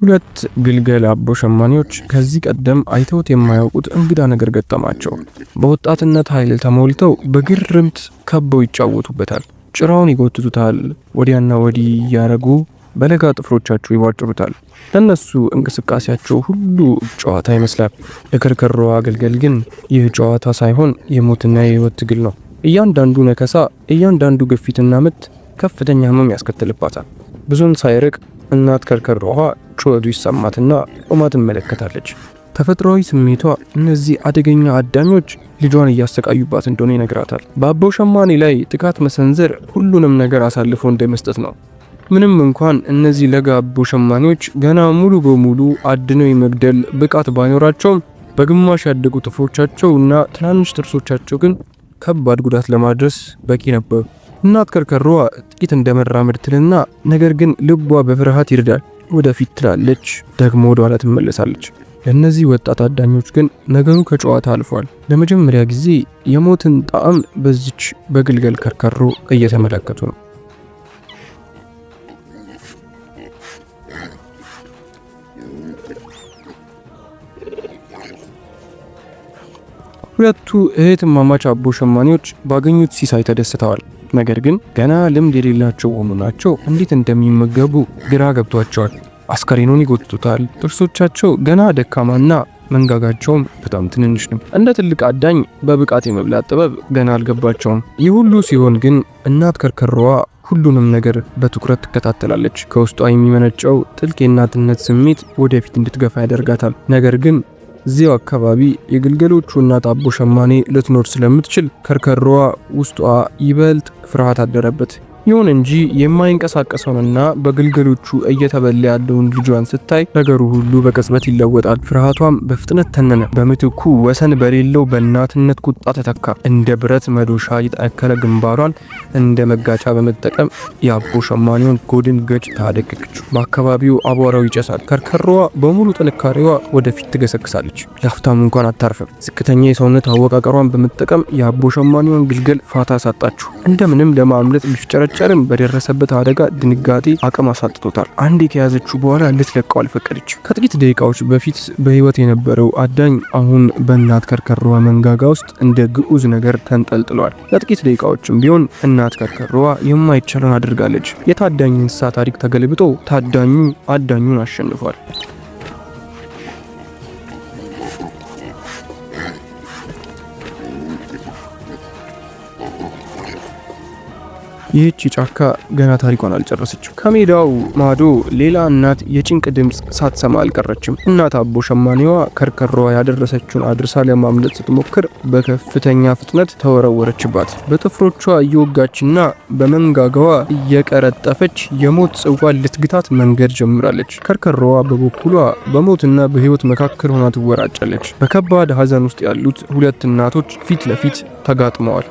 ሁለት ግልገል አቦ ሸማኔዎች ከዚህ ቀደም አይተውት የማያውቁት እንግዳ ነገር ገጠማቸው። በወጣትነት ኃይል ተሞልተው በግርምት ከበው ይጫወቱበታል። ጭራውን ይጎትቱታል፣ ወዲያና ወዲህ እያረጉ በለጋ ጥፍሮቻቸው ይቧጭሩታል። ለነሱ እንቅስቃሴያቸው ሁሉ ጨዋታ ይመስላል። ለከርከሮዋ ግልገል ግን ይህ ጨዋታ ሳይሆን የሞትና የህይወት ትግል ነው። እያንዳንዱ ነከሳ፣ እያንዳንዱ ግፊትና ምት ከፍተኛ ህመም ያስከትልባታል። ብዙም ሳይርቅ እናት ከርከሮዋ ጩኸቱ ይሰማትና ቆማ ትመለከታለች። ተፈጥሯዊ ስሜቷ እነዚህ አደገኛ አዳኞች ልጇን እያሰቃዩባት እንደሆነ ይነግራታል። በአቦ ሸማኔ ላይ ጥቃት መሰንዘር ሁሉንም ነገር አሳልፎ እንደመስጠት ነው። ምንም እንኳን እነዚህ ለጋ አቦ ሸማኔዎች ገና ሙሉ በሙሉ አድነው የመግደል ብቃት ባይኖራቸውም በግማሽ ያደጉ ጥፍሮቻቸው እና ትናንሽ ጥርሶቻቸው ግን ከባድ ጉዳት ለማድረስ በቂ ነበሩ። እናት ከርከሮዋ ጥቂት እንደመራመድ ትልና ነገር ግን ልቧ በፍርሃት ይርዳል። ወደፊት ትላለች፣ ደግሞ ወደ ኋላ ትመለሳለች። ለእነዚህ ወጣት አዳኞች ግን ነገሩ ከጨዋታ አልፏል። ለመጀመሪያ ጊዜ የሞትን ጣዕም በዚች በግልገል ከርከሮ እየተመለከቱ ነው። ሁለቱ እህትማማች አቦ ሸማኔዎች ባገኙት ሲሳይ ተደስተዋል። ነገር ግን ገና ልምድ የሌላቸው ሆኑ ናቸው። እንዴት እንደሚመገቡ ግራ ገብቷቸዋል። አስከሬኑን ይጎትቱታል። ጥርሶቻቸው ገና ደካማና መንጋጋቸውም በጣም ትንንሽ ነው። እንደ ትልቅ አዳኝ በብቃት የመብላት ጥበብ ገና አልገባቸውም። ይህ ሁሉ ሲሆን ግን እናት ከርከሮዋ ሁሉንም ነገር በትኩረት ትከታተላለች። ከውስጧ የሚመነጨው ጥልቅ የእናትነት ስሜት ወደፊት እንድትገፋ ያደርጋታል። ነገር ግን እዚያው አካባቢ የግልገሎቹ እናት አቦ ሸማኔ ልትኖር ስለምትችል ከርከሮዋ ውስጧ ይበልጥ ፍርሃት አደረበት። ይሁን እንጂ የማይንቀሳቀሰውንና በግልገሎቹ እየተበላ ያለውን ልጇን ስታይ ነገሩ ሁሉ በቅጽበት ይለወጣል። ፍርሃቷም በፍጥነት ተነነ። በምትኩ ወሰን በሌለው በእናትነት ቁጣ ተተካ። እንደ ብረት መዶሻ የጠነከረ ግንባሯን እንደ መጋጫ በመጠቀም የአቦ ሸማኔውን ጎድን ገጭ ታደቀቀችው። በአካባቢው አቧራው ይጨሳል። ከርከሮዋ በሙሉ ጥንካሬዋ ወደፊት ትገሰግሳለች። ለአፍታም እንኳን አታርፍም። ዝቅተኛ የሰውነት አወቃቀሯን በመጠቀም የአቦ ሸማኔውን ግልገል ፋታ አሳጣችሁ። እንደምንም ለማምለጥ ቢፍጨረጨርም በደረሰበት አደጋ ድንጋጤ አቅም አሳጥቶታል። አንዴ ከያዘችው በኋላ ልትለቀው አልፈቀደች። ከጥቂት ደቂቃዎች በፊት በህይወት የነበረው አዳኝ አሁን በእናት ከርከሮዋ መንጋጋ ውስጥ እንደ ግዑዝ ነገር ተንጠልጥሏል። ለጥቂት ደቂቃዎችም ቢሆን እናት ከርከሮዋ የማይቻለውን አድርጋለች። የታዳኝ እንስሳ ታሪክ ተገልብጦ ታዳኙ አዳኙን አሸንፏል። ይህች ጫካ ገና ታሪኳን አልጨረሰችም። ከሜዳው ማዶ ሌላ እናት የጭንቅ ድምፅ ሳትሰማ አልቀረችም። እናት አቦ ሸማኔዋ ከርከሮዋ ያደረሰችውን አድርሳ ለማምለጥ ስትሞክር በከፍተኛ ፍጥነት ተወረወረችባት። በጥፍሮቿ እየወጋችና በመንጋጋዋ እየቀረጠፈች የሞት ጽዋ ልትግታት መንገድ ጀምራለች። ከርከሮዋ በበኩሏ በሞትና በህይወት መካከል ሆና ትወራጫለች። በከባድ ሀዘን ውስጥ ያሉት ሁለት እናቶች ፊት ለፊት ተጋጥመዋል።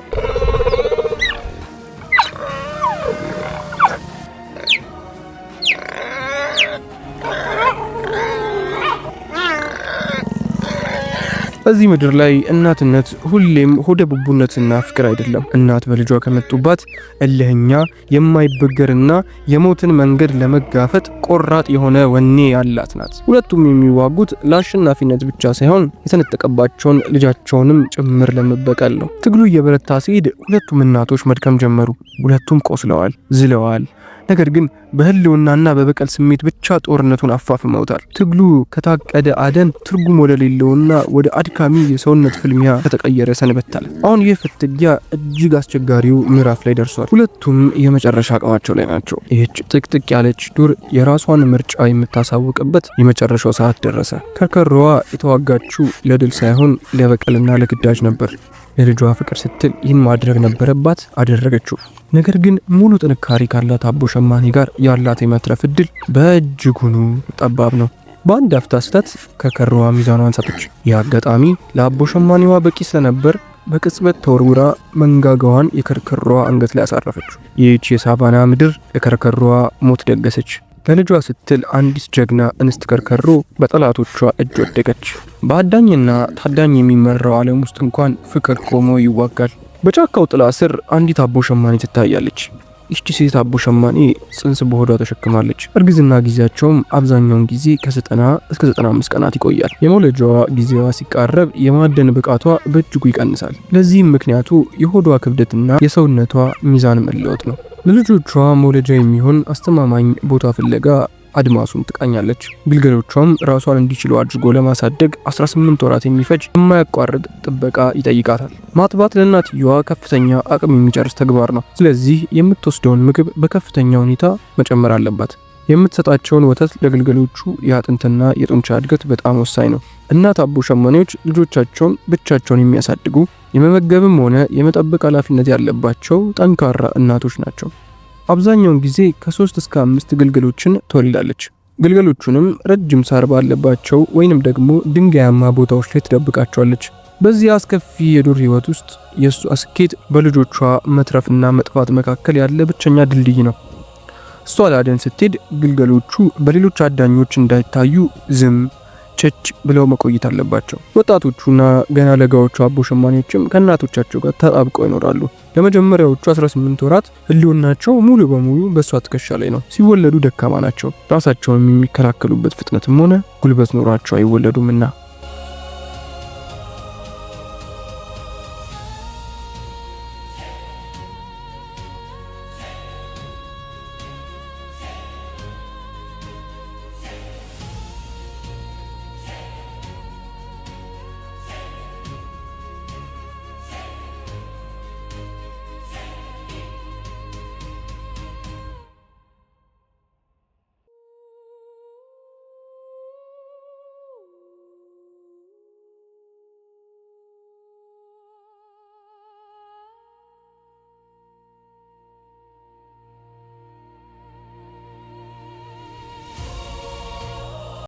በዚህ ምድር ላይ እናትነት ሁሌም ሆደ ቡቡነትና ፍቅር አይደለም። እናት በልጇ ከመጡባት እልህኛ የማይበገርና የሞትን መንገድ ለመጋፈጥ ቆራጥ የሆነ ወኔ ያላት ናት። ሁለቱም የሚዋጉት ለአሸናፊነት ብቻ ሳይሆን የተነጠቀባቸውን ልጃቸውንም ጭምር ለመበቀል ነው። ትግሉ እየበረታ ሲሄድ ሁለቱም እናቶች መድከም ጀመሩ። ሁለቱም ቆስለዋል፣ ዝለዋል። ነገር ግን በህልውናና በበቀል ስሜት ብቻ ጦርነቱን አፋፍመውታል። ትግሉ ከታቀደ አደን ትርጉም ወደሌለውና ወደ አድካሚ የሰውነት ፍልሚያ ከተቀየረ ሰንበታል። አሁን ይህ ፍትጊያ እጅግ አስቸጋሪው ምዕራፍ ላይ ደርሷል። ሁለቱም የመጨረሻ አቅማቸው ላይ ናቸው። ይህች ጥቅጥቅ ያለች ዱር የራሷን ምርጫ የምታሳውቅበት የመጨረሻው ሰዓት ደረሰ። ከርከሮዋ የተዋጋችው ለድል ሳይሆን ለበቀልና ለግዳጅ ነበር። ለልጇ ፍቅር ስትል ይህን ማድረግ ነበረባት፣ አደረገችው። ነገር ግን ሙሉ ጥንካሬ ካላት አቦ ሸማኔ ጋር ያላት የመትረፍ እድል በእጅጉኑ ጠባብ ነው። በአንድ አፍታ ስህተት ከርከሮዋ ሚዛኗን ሳተች። ይህ አጋጣሚ ለአቦ ሸማኔዋ በቂ ስለነበር በቅጽበት ተወርውራ መንጋጋዋን የከርከሮዋ አንገት ላይ አሳረፈችው። ይህች የሳቫና ምድር የከርከሮዋ ሞት ደገሰች። ለልጇ ስትል አንዲት ጀግና እንስት ከርከሮ በጠላቶቿ እጅ ወደቀች። በአዳኝና ታዳኝ የሚመራው ዓለም ውስጥ እንኳን ፍቅር ቆሞ ይዋጋል። በጫካው ጥላ ስር አንዲት አቦ ሸማኔ ትታያለች። ይህች ሴት አቦ ሸማኔ ጽንስ በሆዷ ተሸክማለች። እርግዝና ጊዜያቸውም አብዛኛውን ጊዜ ከ90 እስከ 95 ቀናት ይቆያል። የመውለጃዋ ጊዜዋ ሲቃረብ የማደን ብቃቷ በእጅጉ ይቀንሳል። ለዚህም ምክንያቱ የሆዷ ክብደትና የሰውነቷ ሚዛን መለወጥ ነው። ለልጆቿ መውለጃ የሚሆን አስተማማኝ ቦታ ፍለጋ አድማሱን ትቃኛለች። ግልገሎቿም ራሷን እንዲችሉ አድርጎ ለማሳደግ 18 ወራት የሚፈጅ የማያቋርጥ ጥበቃ ይጠይቃታል። ማጥባት ለእናትየዋ ከፍተኛ አቅም የሚጨርስ ተግባር ነው። ስለዚህ የምትወስደውን ምግብ በከፍተኛ ሁኔታ መጨመር አለባት። የምትሰጣቸውን ወተት ለግልገሎቹ የአጥንትና የጡንቻ እድገት በጣም ወሳኝ ነው። እናት አቦ ሸማኔዎች ልጆቻቸውን ብቻቸውን የሚያሳድጉ የመመገብም ሆነ የመጠበቅ ኃላፊነት ያለባቸው ጠንካራ እናቶች ናቸው። አብዛኛውን ጊዜ ከ3 እስከ 5 ግልገሎችን ትወልዳለች። ግልገሎቹንም ረጅም ሳር ባለባቸው ወይንም ደግሞ ድንጋያማ ቦታዎች ላይ ትደብቃቸዋለች። በዚህ አስከፊ የዱር ህይወት ውስጥ የእሷ ስኬት በልጆቿ መትረፍና መጥፋት መካከል ያለ ብቸኛ ድልድይ ነው። እሷ ለአደን ስትሄድ ግልገሎቹ በሌሎች አዳኞች እንዳይታዩ ዝም ቸች ብለው መቆየት አለባቸው። ወጣቶቹና ገና ለጋዎቹ አቦ ሸማኔዎችም ከእናቶቻቸው ጋር ተጣብቀው ይኖራሉ። ለመጀመሪያዎቹ 18 ወራት ህልውናቸው ሙሉ በሙሉ በእሷ ትከሻ ላይ ነው። ሲወለዱ ደካማ ናቸው። ራሳቸውን የሚከላከሉበት ፍጥነትም ሆነ ጉልበት ኖሯቸው አይወለዱምና